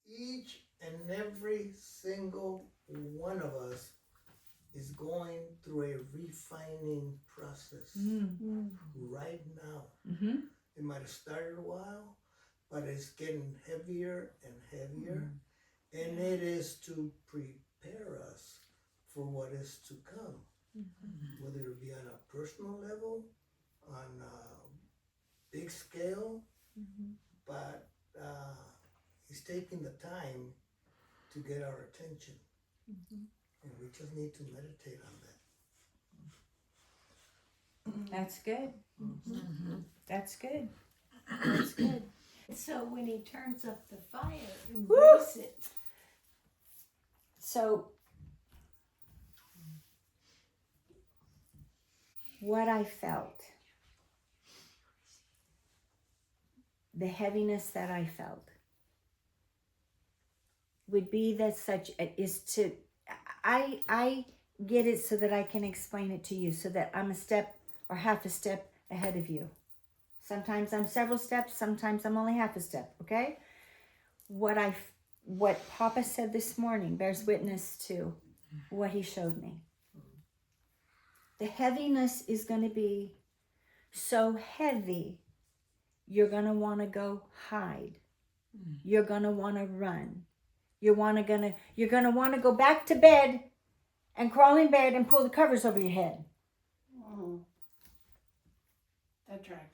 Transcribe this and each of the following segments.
each and every single one of us is going through a refining process right now. Mm-hmm. It might have started a while, but it's getting heavier and heavier. And it is to prepare us for what is to come, whether it be on a personal level, on a big scale, but he's taking the time to get our attention. And we just need to meditate on that. That's good. That's good. That's good. So when he turns up the fire, embrace it. So, what I felt, the heaviness that I felt, would be that I get it so that I can explain it to you, so that I'm a step or half a step ahead of you. Sometimes I'm several steps, sometimes I'm only half a step, okay? What Papa said this morning bears witness to what he showed me. The heaviness is going to be so heavy, you're going to want to go hide. You're going to want to run. You're going to want to go back to bed and crawl in bed and pull the covers over your head. Oh, that tracks.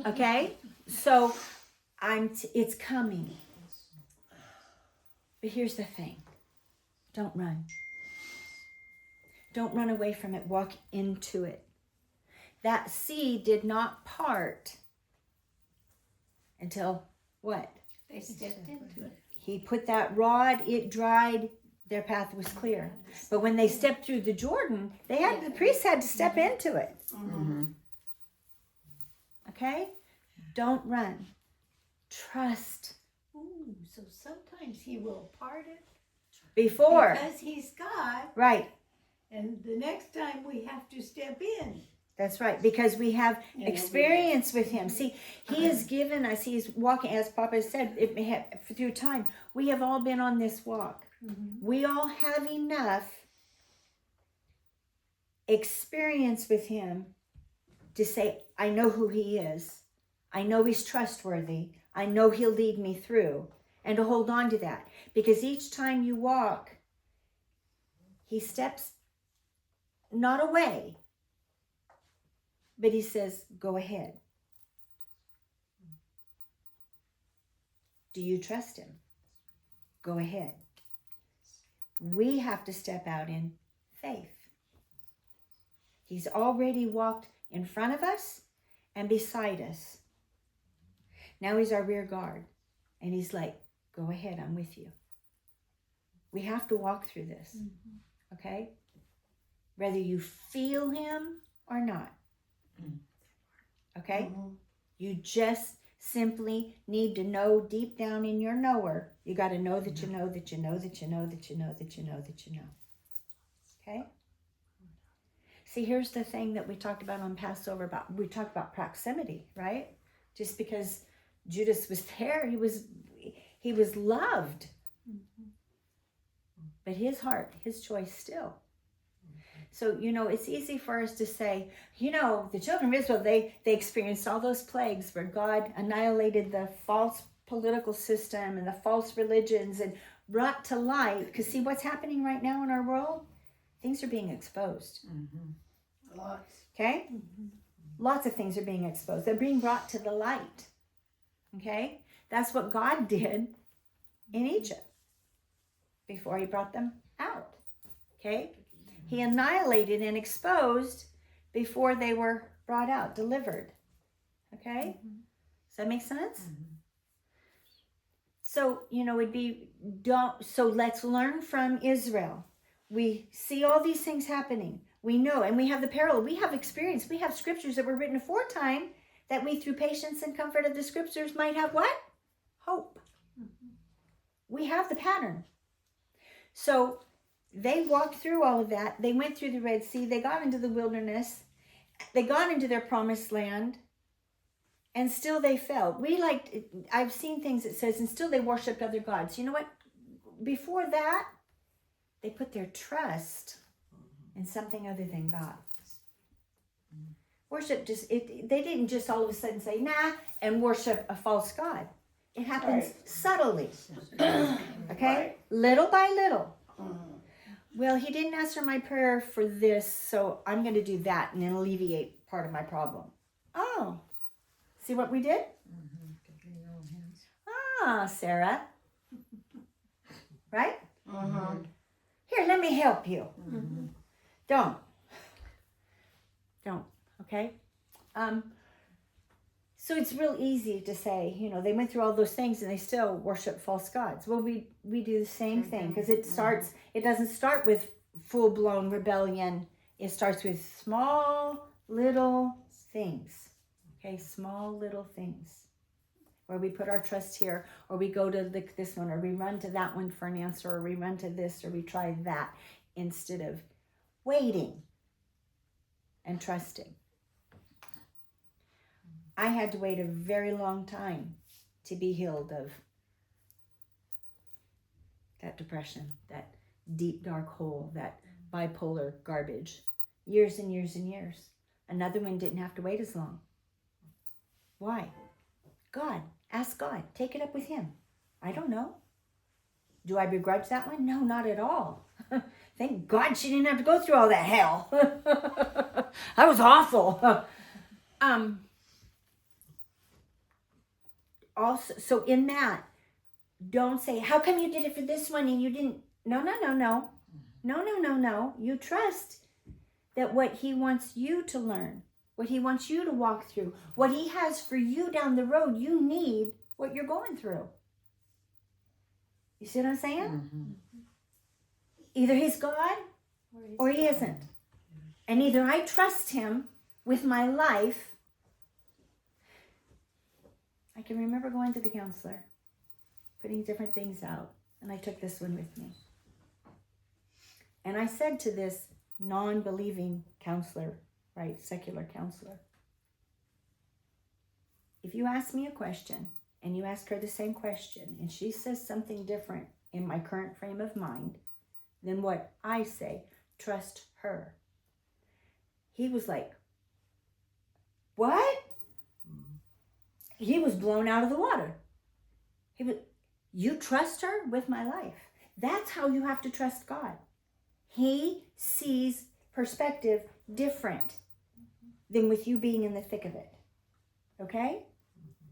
Okay? So it's coming. But here's the thing. Don't run. Don't run away from it. Walk into it. That sea did not part until what? They stepped into it. He put that rod, it dried, their path was clear. But when they stepped through the Jordan, the priests had to step into it. Okay? Don't run. Trust. Ooh, so sometimes he will part it Before. because he's God, Right. and the next time we have to step in. That's right, because we have experience with him. See, he has given us, he's walking, as Papa said, through time. We have all been on this walk. We all have enough experience with him to say, I know who he is. I know he's trustworthy. I know he'll lead me through. And to hold on to that. Because each time you walk, he steps not away, but he says, go ahead. Do you trust him? Go ahead. We have to step out in faith. He's already walked in front of us and beside us. Now he's our rear guard. And he's like, go ahead, I'm with you. We have to walk through this. Okay? Whether you feel him or not. Okay? You just simply need to know deep down in your knower. You got to know that you know that you know that you know that you know that you know that you know. Okay? See, here's the thing that we talked about on Passover. We talked about proximity, right? Just because Judas was there, he was loved. But his heart, his choice still. So, it's easy for us to say, the children of Israel, they experienced all those plagues where God annihilated the false political system and the false religions and brought to light. Because see what's happening right now in our world? Things are being exposed. Lots. Okay? Lots of things are being exposed. They're being brought to the light. Okay? That's what God did in Egypt before he brought them out. Okay? He annihilated and exposed before they were brought out, delivered. Okay? Does that make sense? So, so let's learn from Israel. We see all these things happening. We know, and we have the parallel. We have experience. We have scriptures that were written aforetime that we, through patience and comfort of the scriptures, might have what? Hope. We have the pattern. So they walked through all of that. They went through the Red Sea. They got into the wilderness. They got into their promised land. And still they fell. I've seen things that says, and still they worshiped other gods. You know what? Before that, they put their trust in something other than God. Worship they didn't just all of a sudden say, nah, and worship a false god. It happens subtly. Okay? Little by little. Well, he didn't answer my prayer for this, so I'm going to do that and then alleviate part of my problem. Oh. See what we did? Ah, Sarah. Right? Here, let me help you. Don't. Okay? So it's real easy to say, they went through all those things and they still worship false gods. Well, we do the same thing because it doesn't start with full-blown rebellion. It starts with small little things. Okay, small little things. Where we put our trust here, or we go to this one, or we run to that one for an answer, or we run to this, or we try that, instead of waiting and trusting. I had to wait a very long time to be healed of that depression, that deep dark hole, that bipolar garbage. Years and years and years. Another one didn't have to wait as long. Why? God. Ask God. Take it up with him. I don't know. Do I begrudge that one? No, not at all. Thank God she didn't have to go through all that hell. That was awful. Also, so in that, don't say, how come you did it for this one and you didn't? No. No. You trust that what he wants you to learn, what he wants you to walk through, what he has for you down the road, you need what you're going through. You see what I'm saying? Either he's God or he isn't. And either I trust him with my life. I can remember going to the counselor, putting different things out, and I took this one with me. And I said to this non-believing counselor, right, secular counselor, if you ask me a question and you ask her the same question and she says something different in my current frame of mind than what I say, trust her. He was like, what? He was blown out of the water. You trust her with my life. That's how you have to trust God. He sees perspective different than with you being in the thick of it. Okay?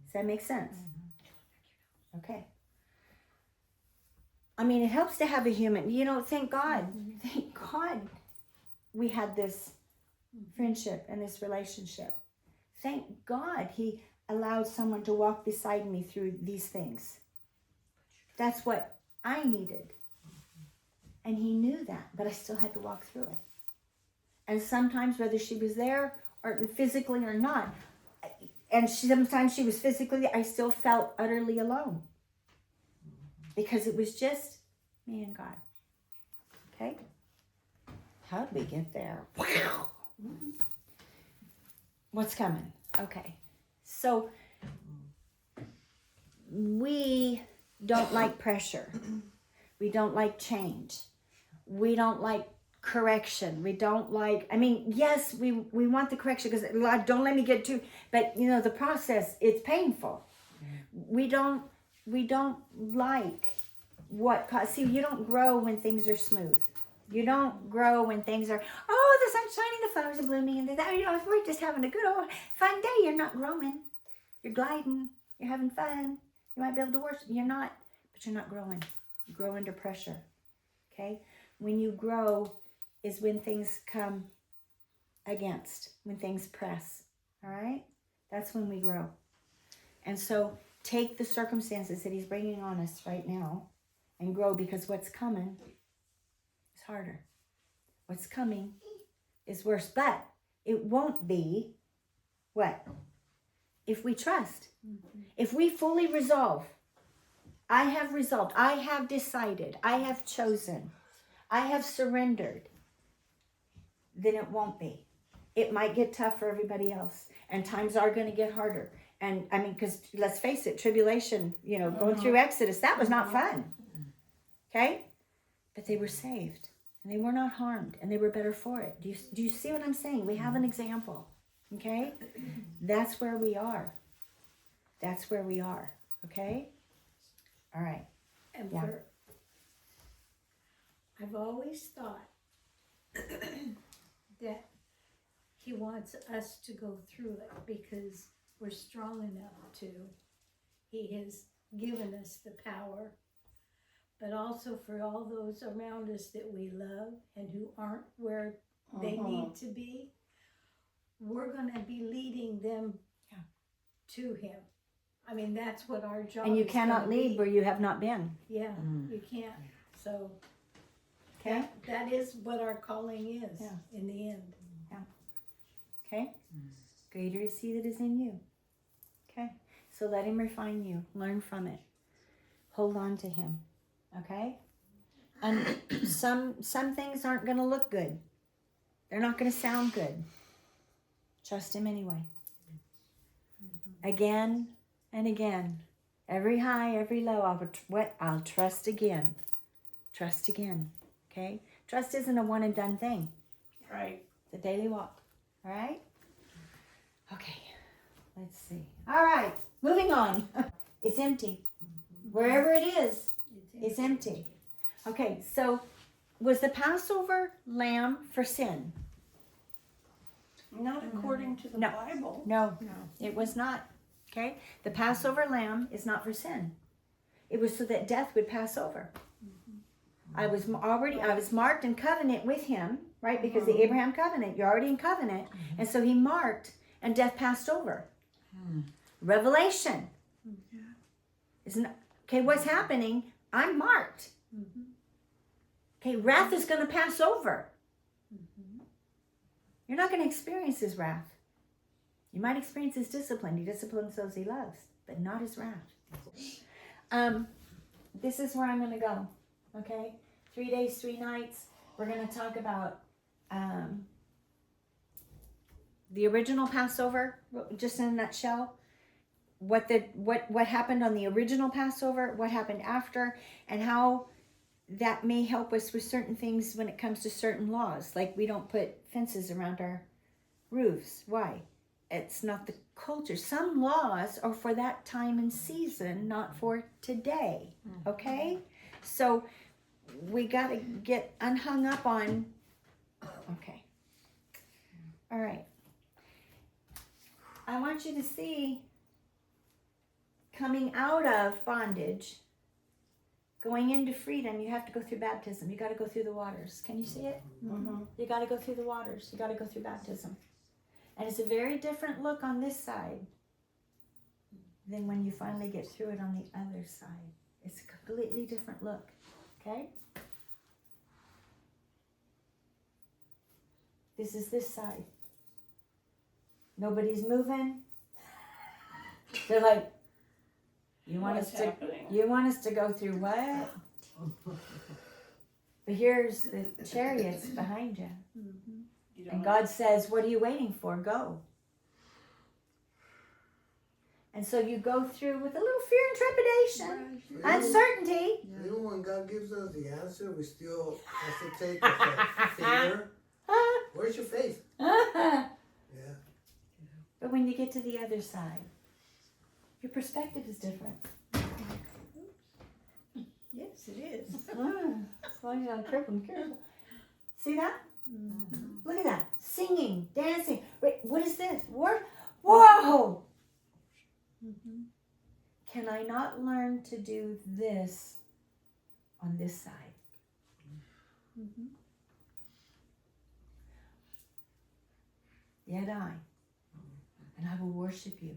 Does that make sense? Okay. I mean, it helps to have a human, thank God we had this friendship and this relationship. Thank God he allowed someone to walk beside me through these things. That's what I needed. And he knew that, but I still had to walk through it. And sometimes, whether she was there or physically or not, and sometimes she was physically, I still felt utterly alone. Because it was just me and God. Okay? How did we get there? Wow. What's coming? Okay. So, we don't like pressure. We don't like change. We don't like correction. We don't like, yes, we want the correction because don't let me get too, but the process, it's painful. We don't like you don't grow when things are smooth. You don't grow when things are, the sun's shining, the flowers are blooming, and if we're just having a good old fun day. You're not growing. You're gliding. You're having fun. You might be able to worship. You're not, but you're not growing. You grow under pressure. Okay? When you grow is when things come against, when things press. All right? That's when we grow. And so take the circumstances that he's bringing on us right now and grow, because what's coming is harder. What's coming is worse, but it won't be what? If we trust. If we fully resolve, I have resolved, I have decided, I have chosen, I have surrendered, then it won't be. It might get tough for everybody else, and times are going to get harder. And I mean, because let's face it, tribulation, going through Exodus, that was not fun. Okay? But they were saved. And they were not harmed. And they were better for it. Do you see what I'm saying? We have an example. Okay? That's where we are. That's where we are. Okay? All right. And Yeah. I've always thought that he wants us to go through it because we're strong enough to. He has given us the power, but also for all those around us that we love and who aren't where they need to be, we're going to be leading them to him. I mean, that's what our job is. And you cannot lead where you have not been. Yeah, you can't. So Okay? that is what our calling is in the end. Okay? Greater is he that is in you. Okay? So let him refine you. Learn from it. Hold on to him. Okay? And some things aren't going to look good. They're not going to sound good. Trust him anyway. Again and again. Every high, every low, I'll trust again. Trust again. Okay? Trust isn't a one and done thing. Right. It's a daily walk. All right? Okay. Let's see. All right. Moving on. It's empty. Wherever it is, it's empty. Okay. So was the Passover lamb for sin? Not according to the No. Bible. No. It was not. Okay? The Passover lamb is not for sin. It was so that death would pass over. I was marked in covenant with him, right? Because the Abraham covenant, you're already in covenant. And so he marked and death passed over. Revelation. Okay, what's happening? I'm marked. Okay, wrath is going to pass over. You're not going to experience his wrath. You might experience his discipline. He disciplines those he loves, but not his wrath. This is where I'm going to go. Okay? 3 days, 3 nights. We're going to talk about the original Passover, just in a nutshell. What happened on the original Passover, what happened after, and how that may help us with certain things when it comes to certain laws. Like we don't put fences around our roofs. Why? It's not the culture. Some laws are for that time and season, not for today. Okay? So we got to get unhung up on, okay. All right. I want you to see coming out of bondage, going into freedom, you have to go through baptism. You got to go through the waters. Can you see it? You got to go through the waters. You got to go through baptism. And it's a very different look on this side than when you finally get through it on the other side. It's a completely different look. Okay? This is this side. Nobody's moving. They're like, you want us to go through what? But here's the chariots behind you. And God says, what are you waiting for? Go. And so you go through with a little fear and trepidation, uncertainty. Even when God gives us the answer, we still hesitate with that fear. Where's your faith? Yeah. But when you get to the other side, your perspective is different. Yes, it is. As long as you're not tripping, careful. See that? Look at that. Singing, dancing. Wait, what is this? Whoa! Can I not learn to do this on this side? Yet I, and I will worship you.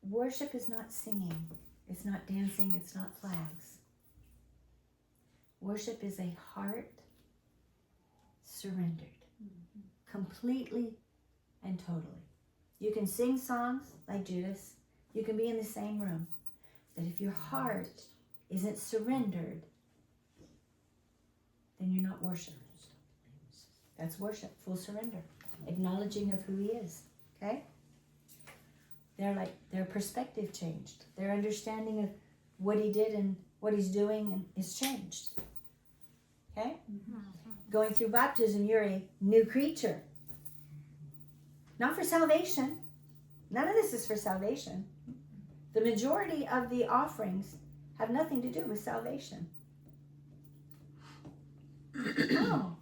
Worship is not singing. It's not dancing. It's not flags. Worship is a heart surrendered. Completely and totally. You can sing songs like Judas. You can be in the same room. But if your heart isn't surrendered, then you're not worshiping. That's worship, full surrender. Acknowledging of who he is. Okay? their perspective changed. Their understanding of what he did and what he's doing and is changed. Okay? Going through baptism, you're a new creature. Not for salvation. None of this is for salvation. The majority of the offerings have nothing to do with salvation. Oh,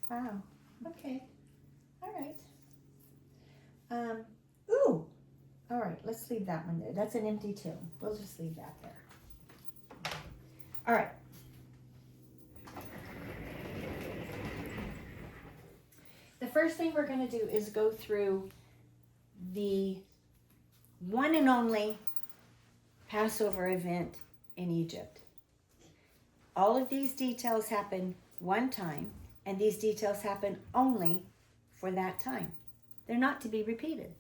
wow. Okay. All right. Ooh. All right, let's leave that one there. That's an empty tomb. We'll just leave that there. All right. The first thing we're going to do is go through the one and only Passover event in Egypt. All of these details happen one time, and these details happen only for that time. They're not to be repeated.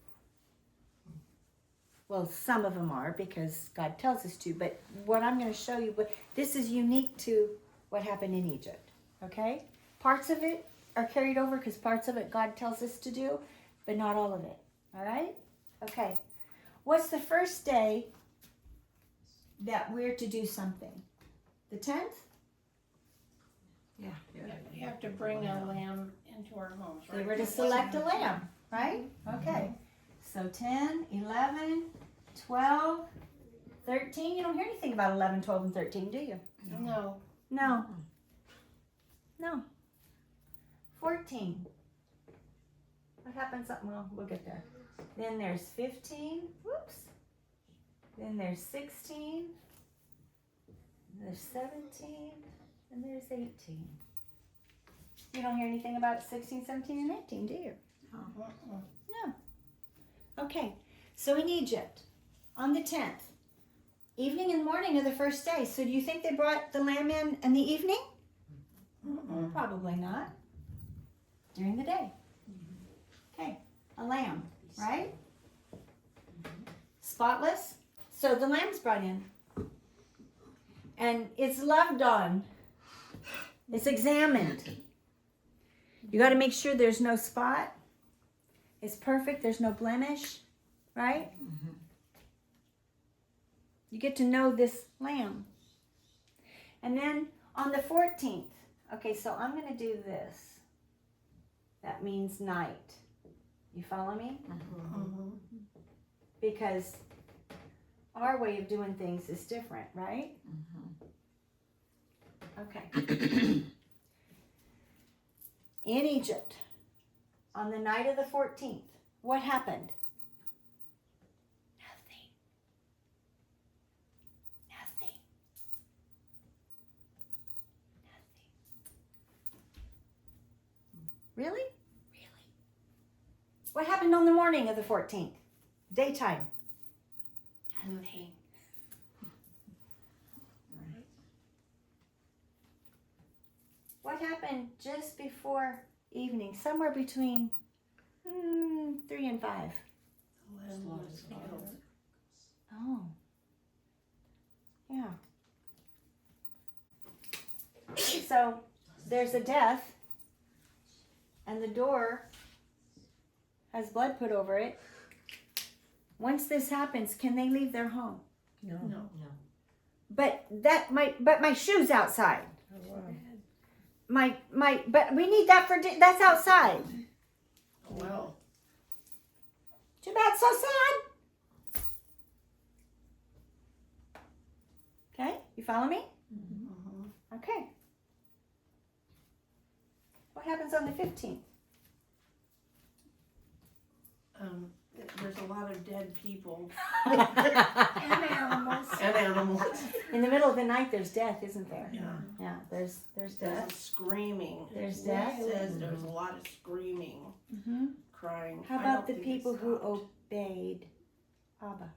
Well, some of them are because God tells us to, but what I'm going to show you, but this is unique to what happened in Egypt, okay? Parts of it are carried over because parts of it God tells us to do, but not all of it, all right? Okay. What's the first day that we're to do something? The 10th? Yeah, you have to bring a lamb into our homes, right? They were to select a lamb, right? Okay. So 10, 11, 12, 13. You don't hear anything about 11, 12, and 13, do you? No. No. No. 14. What happens? Well, we'll get there. Then there's 15. Whoops. Then there's 16. There's 17. And there's 18. You don't hear anything about 16, 17, and 18, do you? No. Okay. So in Egypt, on the 10th, evening and morning of the first day. So do you think they brought the lamb in the evening? Probably not. During the day. Okay. A lamb, right? Spotless. So the lamb's brought in. And it's loved on. It's examined. You got to make sure there's no spot. It's perfect. There's no blemish, right? You get to know this lamb. And then on the 14th, okay, so I'm going to do this. That means night. You follow me? Because our way of doing things is different, right? Okay. In Egypt, on the night of the 14th, what happened? Nothing. Nothing. Nothing. Really? Really? What happened on the morning of the 14th? Daytime. Nothing. What happened just before evening? Somewhere between 3 and 5. The lamb was killed. Oh. Yeah. So there's a death, and the door has blood put over it. Once this happens, can they leave their home? No. But my shoe's outside. But we need that that's outside. Well. Too bad, so sad. Okay, you follow me? Okay. What happens on the 15th? There's a lot of dead people And animals. and animals. In the middle of the night, there's death, isn't there? Yeah. Yeah, there's There's death. screaming. There's It death. says there's a lot of screaming, Mm-hmm. crying. How I about don't the think people it who stopped. obeyed Abba?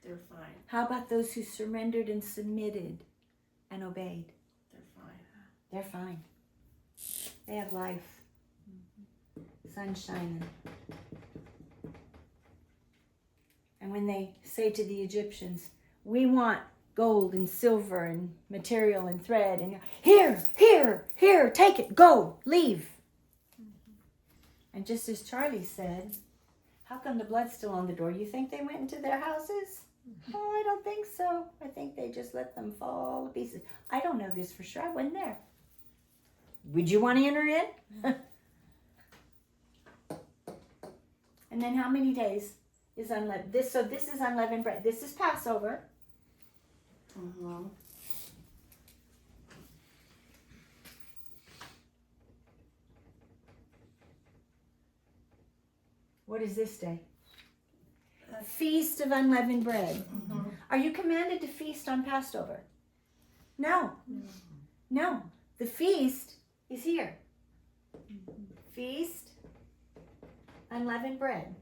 They're fine. How about those who surrendered and submitted and obeyed? They're fine. They're fine. They have life. Sun shining. And when they say to the Egyptians, we want gold and silver and material and thread, and here, take it, go, leave. And just as Charlie said, How come the blood's still on the door? You think they went into their houses? Oh, I don't think so. I think they just let them fall to pieces. I don't know this for sure. I wasn't there. Would you want to enter in? And then how many days is unleavened? This is unleavened bread. This is Passover. Mm-hmm. What is this day? Feast of Unleavened Bread. Mm-hmm. Are you commanded to feast on Passover? No. No. The feast is here. Feast, unleavened bread.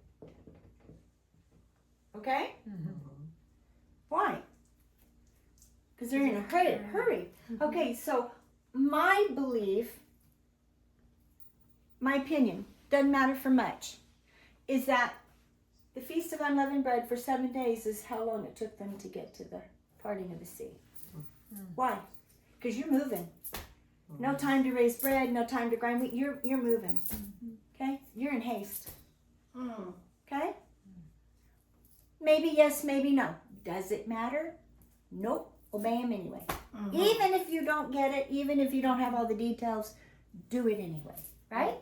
Okay? Why? Because they're in a hurry. Okay, so my belief, my opinion, doesn't matter for much, is that the Feast of Unleavened Bread for 7 days is how long it took them to get to the parting of the sea. Why? Because you're moving. No time to raise bread, no time to grind wheat. You're moving. Okay? You're in haste. Okay? Maybe yes, maybe no. Does it matter? Nope. Obey him anyway. Even if you don't get it, even if you don't have all the details, do it anyway. Right?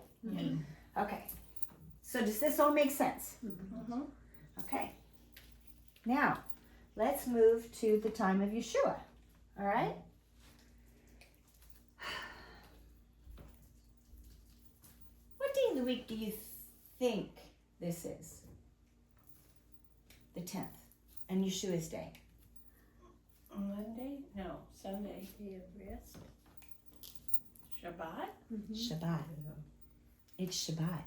Okay. So does this all make sense? Okay. Now, let's move to the time of Yeshua. All right? What day of the week do you think this is? The 10th. And Yeshua's day. Monday? No, Sunday. Day of rest. Shabbat? Shabbat. It's Shabbat.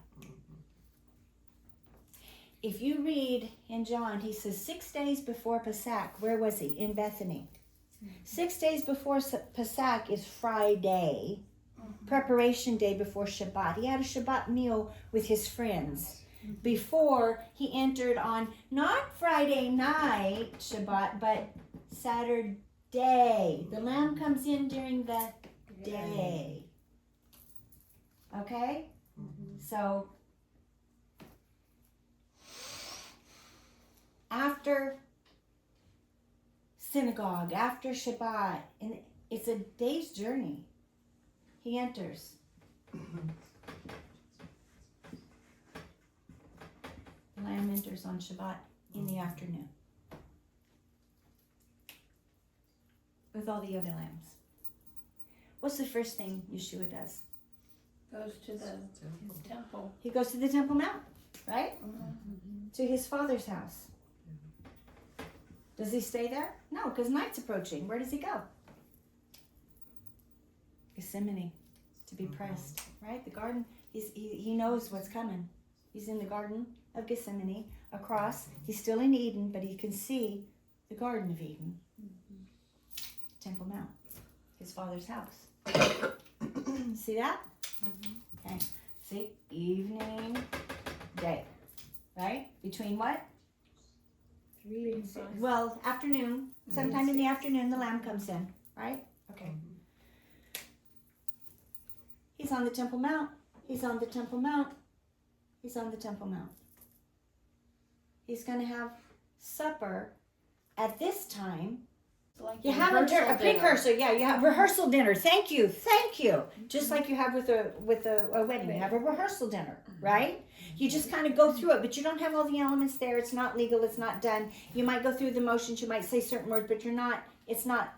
If you read in John, he says 6 days before Pesach. Where was he? In Bethany. 6 days before Pesach is Friday. Preparation day before Shabbat. He had a Shabbat meal with his friends before he entered on not Friday night Shabbat, but Saturday. The lamb comes in during the day. Okay? So, after synagogue, after Shabbat, and it's a day's journey, he enters. The lamb enters on Shabbat in the afternoon with all the other lambs. What's the first thing Yeshua does? Goes to the temple. He goes to the Temple Mount, right? To his Father's house. Does he stay there? No, because night's approaching. Where does he go? Gethsemane, to be pressed, right? The garden, he knows what's coming. He's in the Garden of Gethsemane, across. He's still in Eden, but he can see the Garden of Eden. Temple Mount, his Father's house. See that? Okay. See, evening, day, right? Between what? 3 and 6. Well, afternoon. Sometime in the afternoon, the lamb comes in, right? Okay. He's on the Temple Mount. He's on the Temple Mount. He's on the Temple Mount. He's going to have supper at this time. Like You have a precursor. Yeah, you have rehearsal dinner. Thank you. Just like you have with a wedding. You have a rehearsal dinner, right? You just kind of go through it, but you don't have all the elements there. It's not legal. It's not done. You might go through the motions. You might say certain words, but you're not. It's not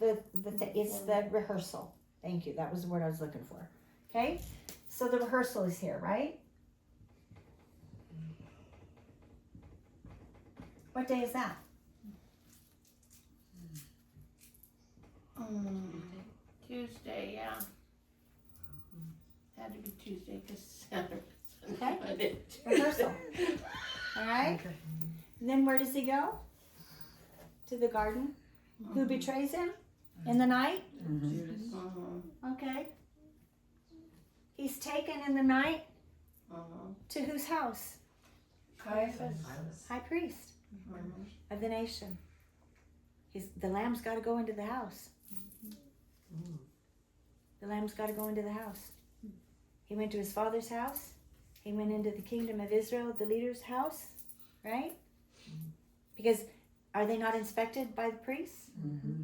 it's the rehearsal. Thank you. That was the word I was looking for. Okay, so the rehearsal is here, right? What day is that? Tuesday, yeah. Had to be Tuesday because Saturday. Okay. Rehearsal. All right. And then where does he go? To the garden. Who betrays him in the night? Okay. He's taken in the night to whose house? Caiaphas. High priest of the nation. The lamb's got to go into the house. The lamb's got to go into the house. He went to his Father's house. He went into the kingdom of Israel, the leader's house, right? Because are they not inspected by the priests?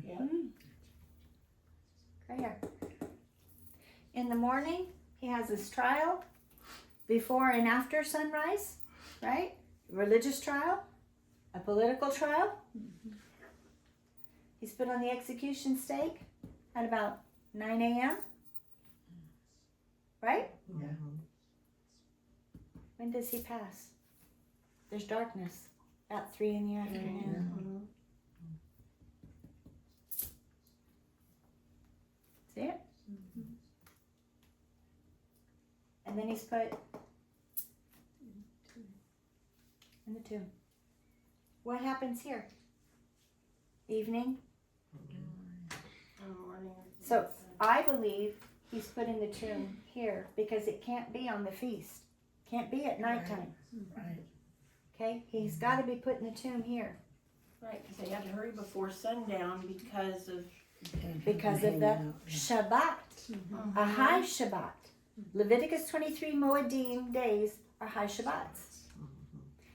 Yeah. Right here. In the morning, he has his trial before and after sunrise, right? Religious trial, a political trial. He's put on the execution stake at about 9 a.m. Right? Yeah. When does he pass? There's darkness. About 3 in the afternoon. See it? And then he's put in the tomb. What happens here? Evening. So I believe he's put in the tomb here because it can't be on the feast. Can't be at nighttime. Right. Okay? He's got to be put in the tomb here Right, because they had to hurry before sundown because of the Shabbat. A high Shabbat. Leviticus 23 Moedim days are high Shabbats.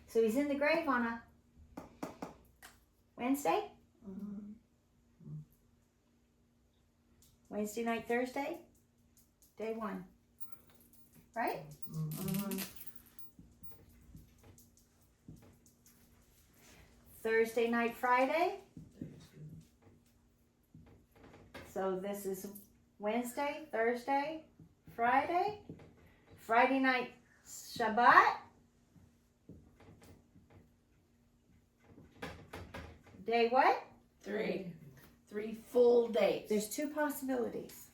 So he's in the grave on a Wednesday? Wednesday night, Thursday? Day 1. Right? Thursday night, Friday. So this is Wednesday, Thursday, Friday. Friday night, Shabbat. Day what? 3 full days. There's 2 possibilities.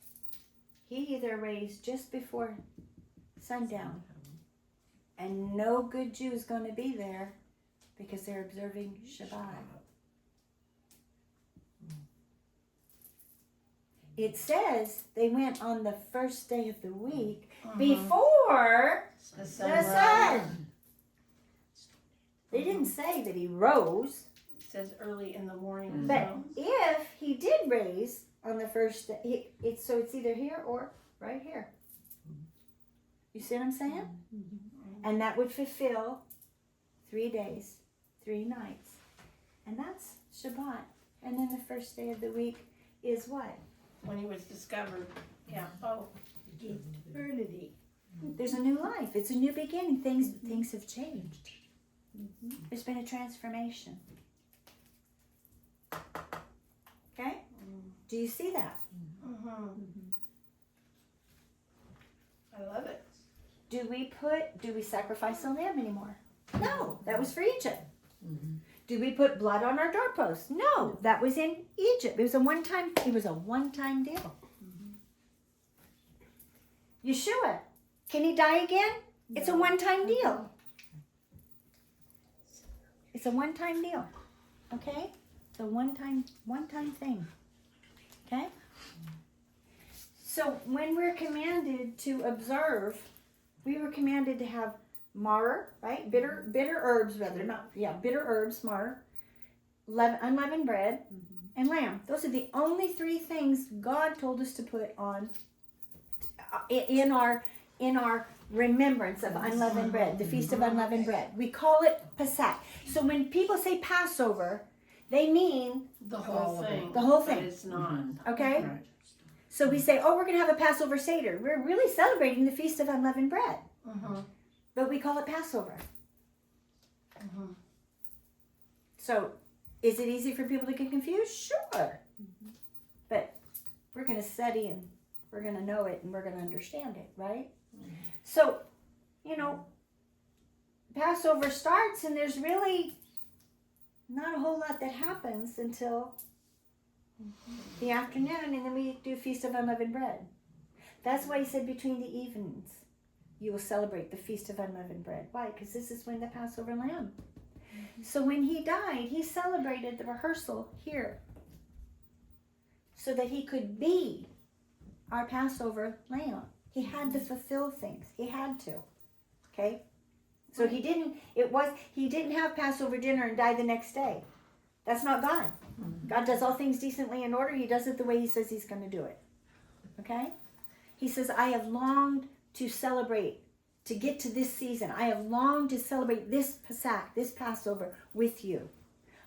He either raised just before sundown, and no good Jew is going to be there because they're observing Shabbat. It says they went on the first day of the week before the the sun. sun. They didn't say that he rose, It says early in the morning. but So. if he did raise on the first day, so it's either here or right here. You see what I'm saying? And that would fulfill 3 days, 3 nights. And that's Shabbat. And then the first day of the week is what? When he was discovered. Yeah. Oh. Eternity. There's a new life. It's a new beginning. Things have changed. There's been a transformation. Okay? Do you see that? I love it. Do we sacrifice a lamb anymore? No, that was for Egypt. Do we put blood on our doorposts? No, that was in Egypt. It was a one-time deal. Yeshua, can he die again? It's a one-time deal. It's a one-time deal. Okay? It's a one-time thing. Okay? So when we're commanded to observe, we were commanded to have maror, right? Bitter herbs, rather. Bitter herbs, maror, unleavened bread, and lamb. Those are the only 3 things God told us to put on in our remembrance of unleavened bread, the Feast of Unleavened Bread. We call it Pesach. So when people say Passover, they mean The whole thing. the whole thing. But it's not. Okay? So we say, we're going to have a Passover Seder. We're really celebrating the Feast of Unleavened Bread. But we call it Passover. So, is it easy for people to get confused? Sure. But we're going to study and we're going to know it and we're going to understand it, right? So, Passover starts and there's really not a whole lot that happens until the afternoon, and then we do Feast of Unleavened Bread. That's why he said between the evenings you will celebrate the Feast of Unleavened Bread. Why? Because this is when the Passover lamb. So when he died, he celebrated the rehearsal here so that he could be our Passover lamb. He had to fulfill things. He had to. Okay? So he didn't have Passover dinner and die the next day. That's not God. God does all things decently in order. He does it the way he says he's going to do it. Okay? He says, I have longed to celebrate to get to this season. I have longed to celebrate this Pesach, this Passover with you.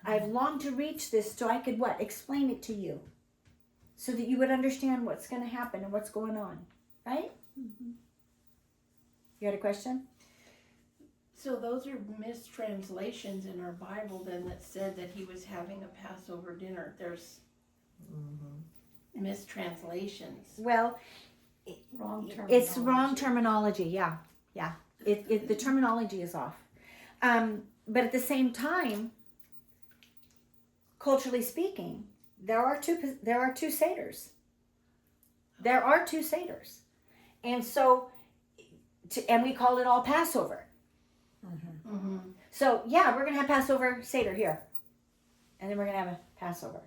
I have longed to reach this so I could what? Explain it to you. So that you would understand what's going to happen and what's going on. Right? Mm-hmm. You had a question? So those are mistranslations in our Bible then that said that he was having a Passover dinner. There's mistranslations. Well, Wrong terminology. it's wrong terminology. Yeah. The terminology is off. But at the same time, culturally speaking, there are two seders. There are two seders, and so, and we call it all Passover. Mm-hmm. So yeah, we're gonna have Passover Seder here, and then we're gonna have a Passover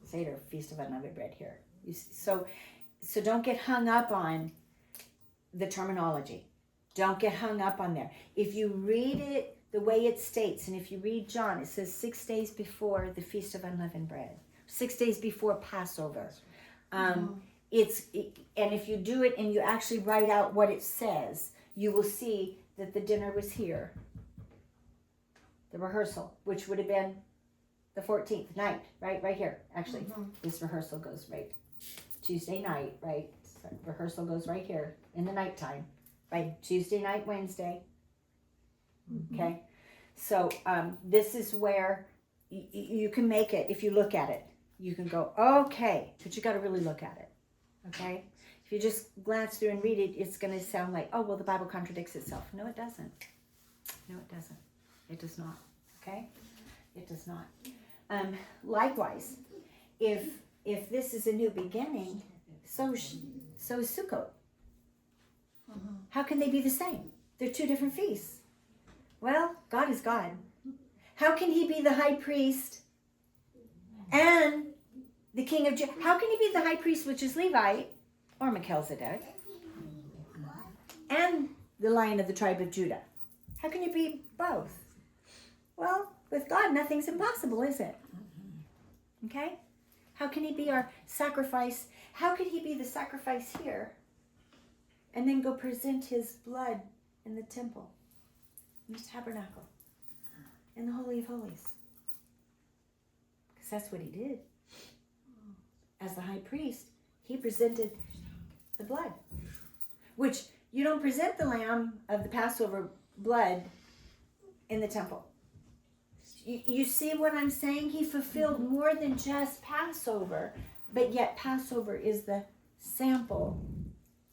Seder Feast of Unleavened Bread here. So don't get hung up on the terminology. Don't get hung up on there. If you read it the way it states, and if you read John, it says 6 days before the Feast of Unleavened Bread, 6 days before Passover. And if you do it and you actually write out what it says, you will see that the dinner was here. The rehearsal, which would have been the 14th night, right here. Actually, this rehearsal goes right Tuesday night, right? So rehearsal goes right here in the nighttime, right? Tuesday night, Wednesday. Okay, so this is where you can make it. If you look at it, you can go, okay, but you got to really look at it. Okay, if you just glance through and read it, it's going to sound like, oh, well, the Bible contradicts itself. No, it doesn't. No, it doesn't. It does not. Okay, it does not. Likewise, if this is a new beginning, so is Sukkot. How can they be the same? They're two different feasts. Well, God is God. How can he be the high priest and the king of Judah? How can he be the high priest, which is Levi, or Melchizedek, and the Lion of the tribe of Judah? How can you be both? Well, with God, nothing's impossible, is it? Okay? How can he be our sacrifice? How could he be the sacrifice here and then go present his blood in the temple, in the tabernacle, in the Holy of Holies? Because that's what he did. As the high priest, he presented the blood, which you don't present the lamb of the Passover blood in the temple. You see what I'm saying? He fulfilled more than just Passover, but yet Passover is the sample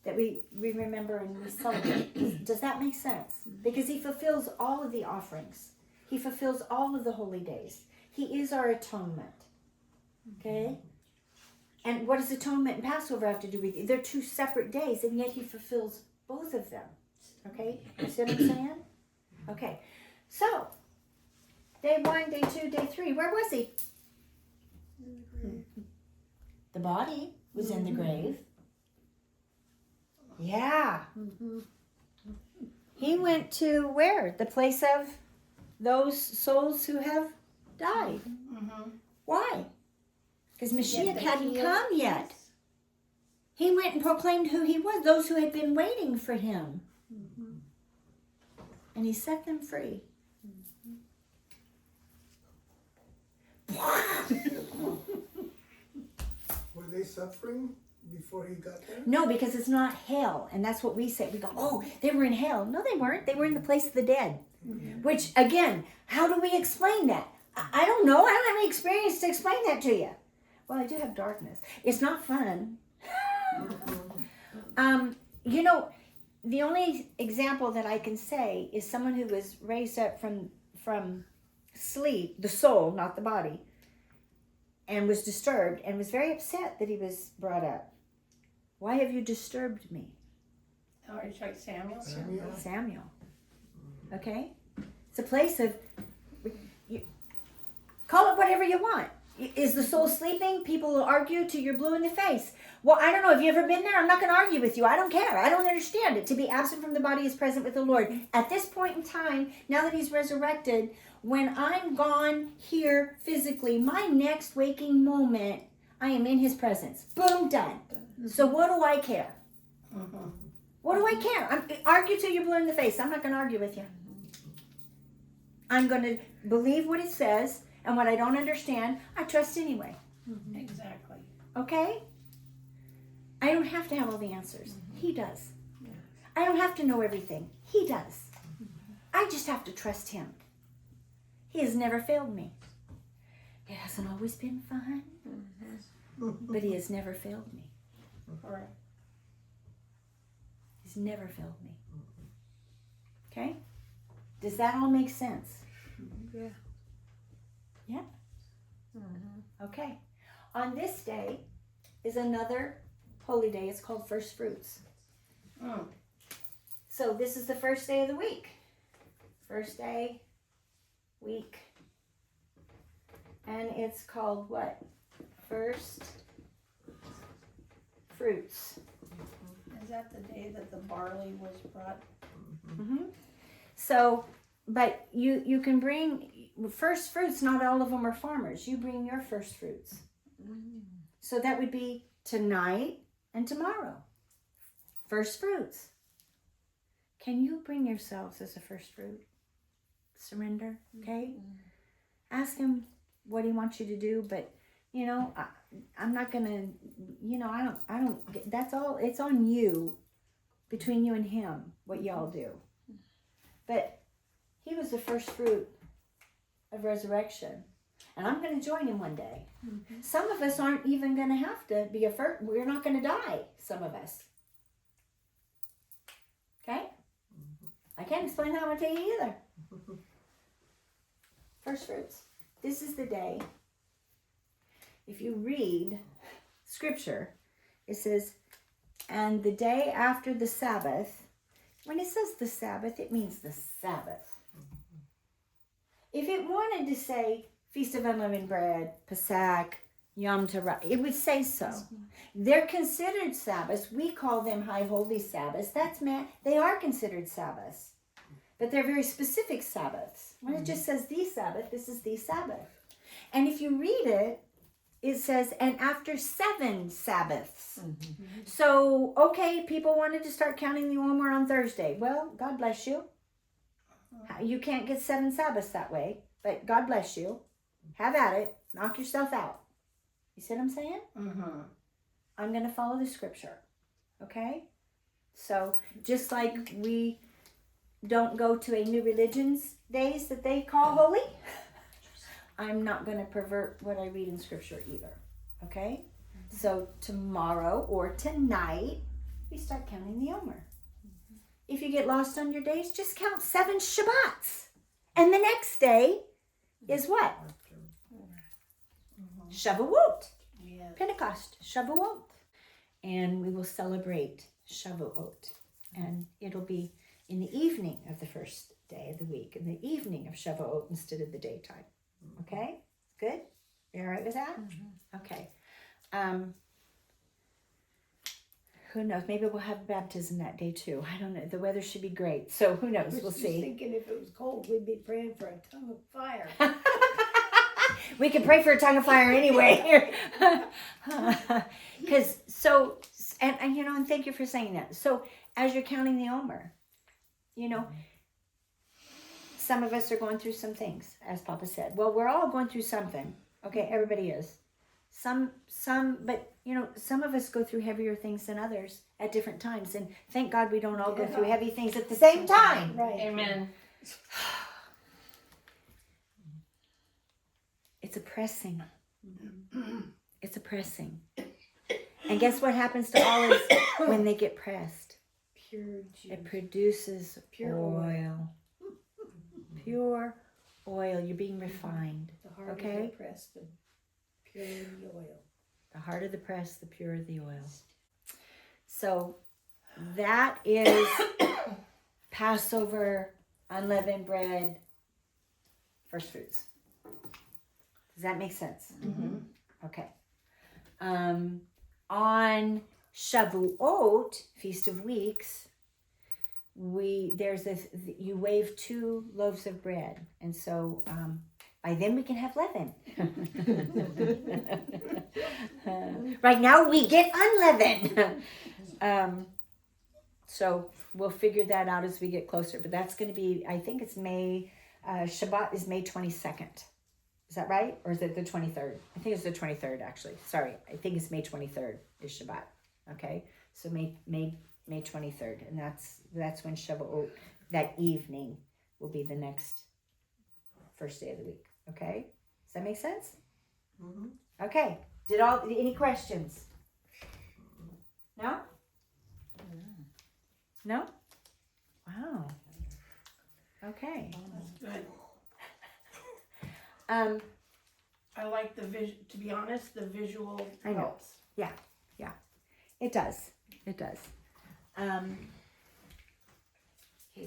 that we remember and we celebrate. Does that make sense? Because he fulfills all of the offerings. He fulfills all of the holy days. He is our atonement. Okay? And what does atonement and Passover have to do with it? They're two separate days, and yet he fulfills both of them. Okay? You see what I'm saying? Okay. So, day 1, day 2, day 3. Where was he? The body was in the grave. Yeah. He went to where? The place of those souls who have died. Why? Because Mashiach hadn't come yet. He went and proclaimed who he was, those who had been waiting for him. And he set them free. Were they suffering before he got there? No, because it's not hell. And that's what we say. We go, oh, they were in hell. No, they weren't. They were in the place of the dead. Which, again, how do we explain that? I don't know. I don't have any experience to explain that to you. Well, I do have darkness. It's not fun. You know, the only example that I can say is someone who was raised up from sleep, the soul, not the body, and was disturbed and was very upset that he was brought up. Why have you disturbed me? Oh, are you talking Samuel? Samuel. Okay? It's a place of, call it whatever you want. Is the soul sleeping? People will argue till you're blue in the face. Well, I don't know. Have you ever been there? I'm not going to argue with you. I don't care. I don't understand it. To be absent from the body is present with the Lord. At this point in time, now that he's resurrected, when I'm gone here physically, my next waking moment, I am in his presence. Boom, done. So what do I care? What do I care? Argue till you're blue in the face. I'm not going to argue with you. I'm going to believe what it says, and what I don't understand, I trust anyway. Exactly. Okay? I don't have to have all the answers. He does. I don't have to know everything. He does. I just have to trust him. He has never failed me. It hasn't always been fun, but he has never failed me. Correct. He's never failed me. Okay? Does that all make sense? Yeah. Yeah? Okay. On this day is another holy day. It's called First Fruits. Mm. So this is the first day of the week. First day, week. And it's called what? First Fruits. Is that the day that the barley was brought? Mm-hmm. So, but you can bring first fruits. Not all of them are farmers. You bring your first fruits. So that would be tonight and tomorrow. First fruits. Can you bring yourselves as a first fruit? Surrender, okay? Ask him what he wants you to do, but you know, I'm not gonna, you know, I don't, that's all, it's on you, between you and him, what y'all do. But he was the first fruit of resurrection. And I'm going to join him one day. Some of us aren't even going to have to be a first. We're not going to die, some of us. Okay? I can't explain how I'm going to tell you either. First fruits. This is the day. If you read scripture, it says, and the day after the Sabbath. When it says the Sabbath, it means the Sabbath. If it wanted to say Feast of Unleavened Bread, Pesach, Yom Teruah, it would say so. They're considered Sabbaths. We call them High Holy Sabbaths. They are considered Sabbaths. But they're very specific Sabbaths. When it just says the Sabbath, this is the Sabbath. And if you read it, it says, and after 7 Sabbaths. So, okay, people wanted to start counting the Omer on Thursday. Well, God bless you. You can't get 7 Sabbaths that way, but God bless you. Have at it. Knock yourself out. You see what I'm saying? I'm going to follow the scripture. Okay? So, just like we don't go to a new religion's days that they call holy, I'm not going to pervert what I read in scripture either. Okay? So tomorrow or tonight, we start counting the Omer. If you get lost on your days, just count 7 Shabbats. And the next day is what? Shavuot. Yes. Pentecost. Shavuot. And we will celebrate Shavuot. And it'll be in the evening of the first day of the week, in the evening of Shavuot instead of the daytime. Okay? Good? You all right with that? Okay. Who knows? Maybe we'll have baptism that day too. I don't know. The weather should be great. So who knows? We'll Just see. thinking if it was cold, we'd be praying for a tongue of fire. We can pray for a tongue of fire anyway. Because and you know, and thank you for saying that. So as you're counting the Omer, you know, some of us are going through some things, as Papa said. Well, we're all going through something. Okay, everybody is. Some, but you know, some of us go through heavier things than others at different times. And thank God we don't all go through heavy things at the same time. Right. Amen. It's a pressing. It's a pressing. And guess what happens to all is when they get pressed? Pure juice. It produces Pure oil. Pure oil. You're being refined. The heart Okay. of the press, the pure of the oil. The heart of the press, the pure of the oil. So that is Passover, unleavened bread, first fruits. Does that make sense? Okay. On Shavuot, Feast of Weeks, you wave 2 loaves of bread, and so by then we can have leaven. Right now we get unleavened. So we'll figure that out as we get closer. But that's going to be, I think it's May, Shabbat is May 22nd. Is that right? Or is it the 23rd? I think it's the 23rd, actually. Sorry. I think it's May 23rd is Shabbat. Okay? So May 23rd. And that's when Shavuot, that evening, will be the next first day of the week. Okay? Does that make sense? Mm-hmm. Okay. Any questions? No? No? Wow. Okay. That's good. I like the to be honest, the visual I know. helps. It does. It does. Okay,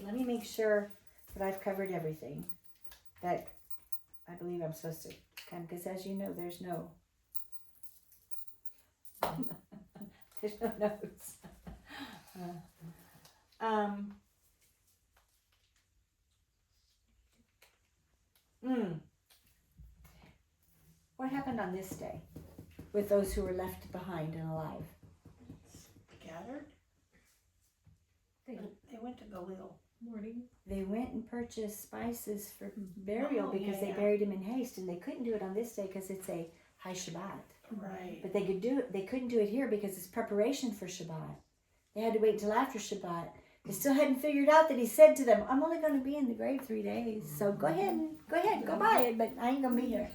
let me make sure that I've covered everything that I believe I'm supposed to kind of, because as you know, there's no notes. What happened on this day with those who were left behind and alive? Gathered. They went to Galil. Morning. They went and purchased spices for burial because they yeah. buried him in haste, and they couldn't do it on this day because it's a high Shabbat. Right. But they could do it. They couldn't do it here because it's preparation for Shabbat. They had to wait until after Shabbat. They still hadn't figured out that he said to them, "I'm only going to be in the grave 3 days, so go ahead, go buy it, but I ain't going to be here."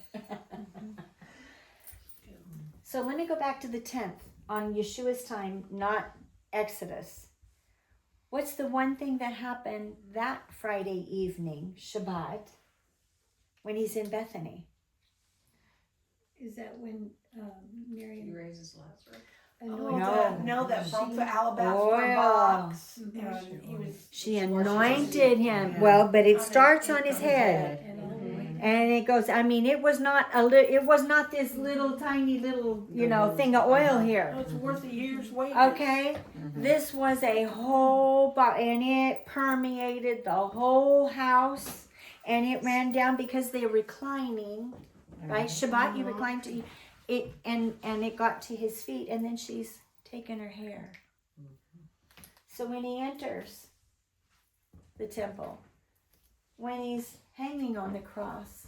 So let me go back to the 10th on Yeshua's time, not Exodus. What's the one thing that happened that Friday evening, Shabbat, when he's in Bethany? Is that when Miriam He raises Lazarus. anointed? That broke the alabaster Oil. box. Mhm. And he was. She anointed him. Well, but it starts on his head. And all the way down. And it goes, I mean, it was not this little tiny little, thing of oil here. It's worth a year's wages. Okay? This was a whole, and it permeated the whole house. And it ran down because they're reclining, right? Shabbat, you recline to it, and it got to his feet, and then she's taken her hair. So when he enters the temple, when he's hanging on the cross,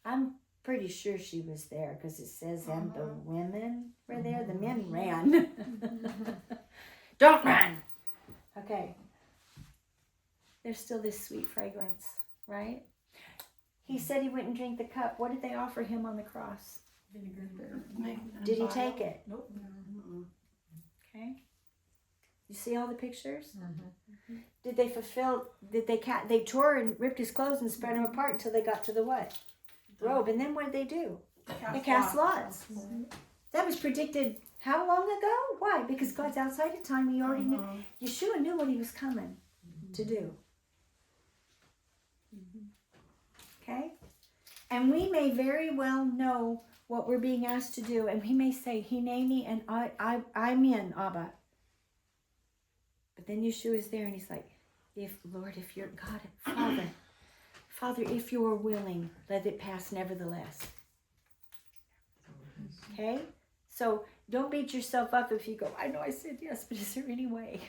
I'm pretty sure she was there because it says, and the women were there. The men ran. Don't run. Okay. There's still this sweet fragrance, right? He said he wouldn't drink the cup. What did they offer him on the cross? Vinegar. Did he take it? Nope. Okay. You see all the pictures? Mm-hmm. Did they fulfill? They tore and ripped his clothes and spread him apart until they got to the what? Robe. And then what did they do? They cast lots. That was predicted how long ago? Why? Because God's outside of time. He already knew. Yeshua knew what he was coming to do. Okay? And we may very well know what we're being asked to do. And we may say, Hineni, and I'm in, Abba. But then Yeshua is there and he's like, Lord, if you're God, Father, if you're willing, let it pass nevertheless. Okay? So don't beat yourself up if you go, I know I said yes, but is there any way?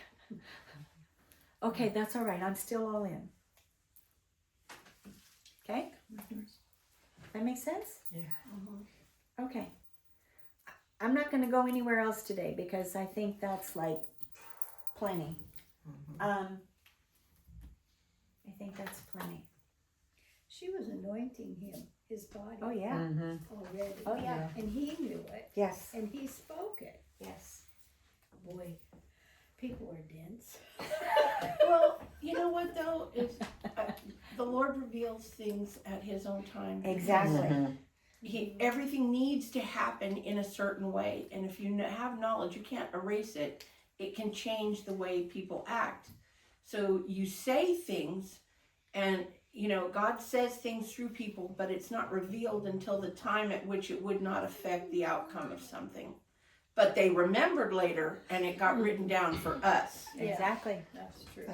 Okay, that's all right. I'm still all in. Okay? That makes sense? Yeah. Okay. I'm not going to go anywhere else today because I think that's like plenty. I think that's plenty. She was anointing him, his body. Oh, yeah. Already. Oh, yeah. And he knew it. Yes. And he spoke it. Yes. Boy, people are dense. Well, you know what though? It's, the Lord reveals things at his own time. Exactly. Everything needs to happen in a certain way. And if you have knowledge, you can't erase it. It can change the way people act. So you say things and, God says things through people, but it's not revealed until the time at which it would not affect the outcome of something. But they remembered later and it got written down for us. Yeah. Exactly. That's true.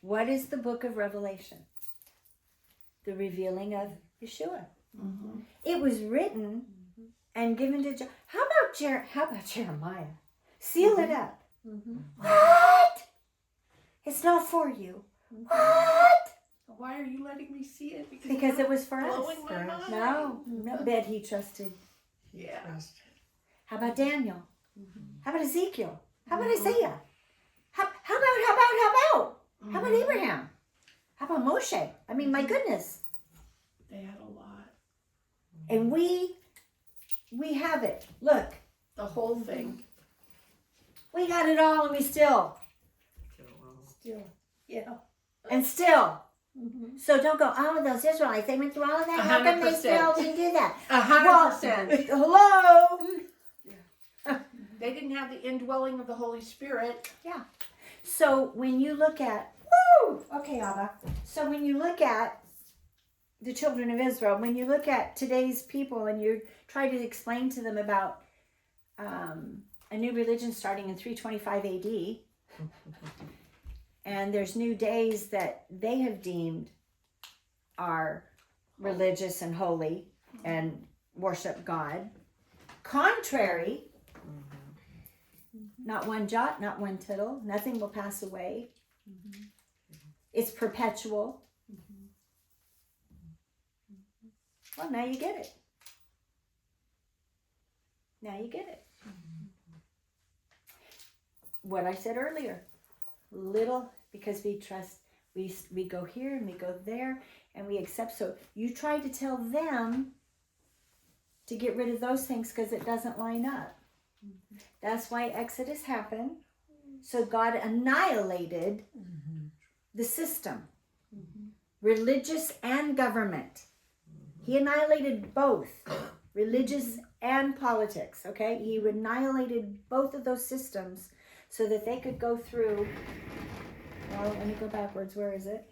What is the book of Revelation? The revealing of Yeshua. It was written and given to How about Jeremiah? Seal it up. Mm-hmm. What? It's not for you. What? Why are you letting me see it? Because it was for us. blowing my mind. No bet he trusted. Yeah. How about Daniel? How about Ezekiel? How about Mhm. Isaiah? How about Abraham? How about Moshe? I mean, my goodness. They had a lot. And we have it. Look, The whole thing. we got it all, and we still. Yeah. And still. Mm-hmm. So don't go, oh, those Israelites, they went through all of that. How come they 100%. still didn't do that? 100%. Hello? They didn't have the indwelling of the Holy Spirit. So when you look at, okay, Abba. So when you look at the children of Israel, when you look at today's people and you try to explain to them about a new religion starting in 325 AD, and there's new days that they have deemed are religious and holy and worship God, contrary, not one jot, not one tittle, nothing will pass away. It's perpetual. Well, now you get it. Now you get it. What I said earlier, little, because we trust, we go here and we go there and we accept. So you try to tell them to get rid of those things because it doesn't line up. That's why Exodus happened. So God annihilated the system, religious and government. He annihilated both, religious and politics, okay? He annihilated both of those systems so that they could go through, well, let me go backwards. Where is it?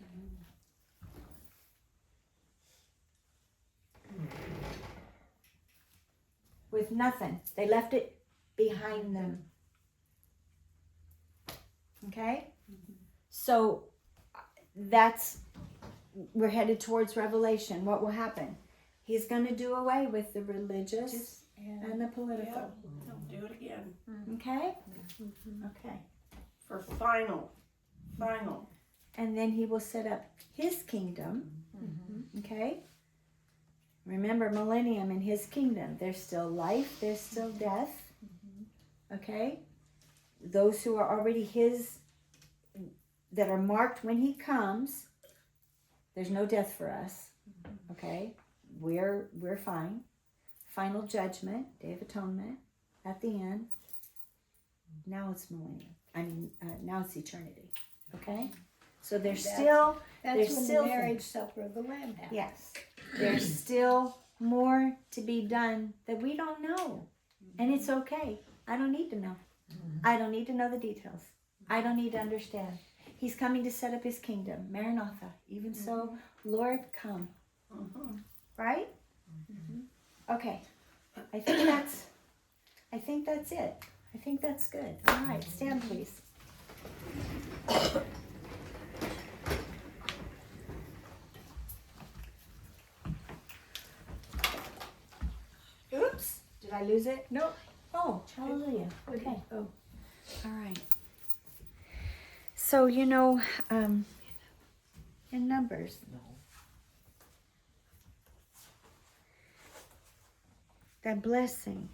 With nothing. They left it behind them. Okay? So we're headed towards Revelation. What will happen? He's going to do away with the religious and the political. He'll do it again. Okay? Mm-hmm. Okay. For final. And then he will set up his kingdom. Okay? Remember, millennium in his kingdom. There's still life. There's still death. Okay? Those who are already his, that are marked when he comes, there's no death for us. Okay? We're fine. Final judgment, Day of Atonement, at the end. Now it's millennium. Now it's eternity. Okay? So there's still, That's there's when still the marriage supper of the Lamb happens. yes, there's still more to be done that we don't know. And it's okay. I don't need to know. I don't need to know the details. I don't need to understand. He's coming to set up his kingdom. Maranatha. Even so, Lord, come. Right? Okay. I think that's it. I think that's good. All right, stand please. Oops. Did I lose it? Nope. Oh, hallelujah. Okay. Oh. All right. So, in Numbers, that blessing,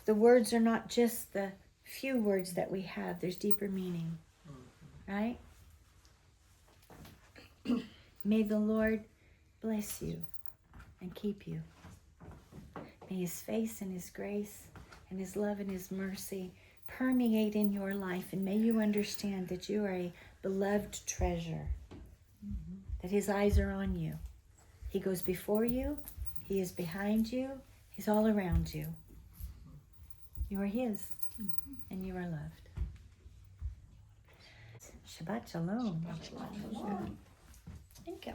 the words are not just the few words that we have. There's deeper meaning, right? May the Lord bless you and keep you. May his face and his grace and his love and his mercy permeate in your life, and may you understand that you are a beloved treasure, that his eyes are on you. He goes before you, he is behind you, he's all around you. You are his, and you are loved. Shabbat shalom. Thank you.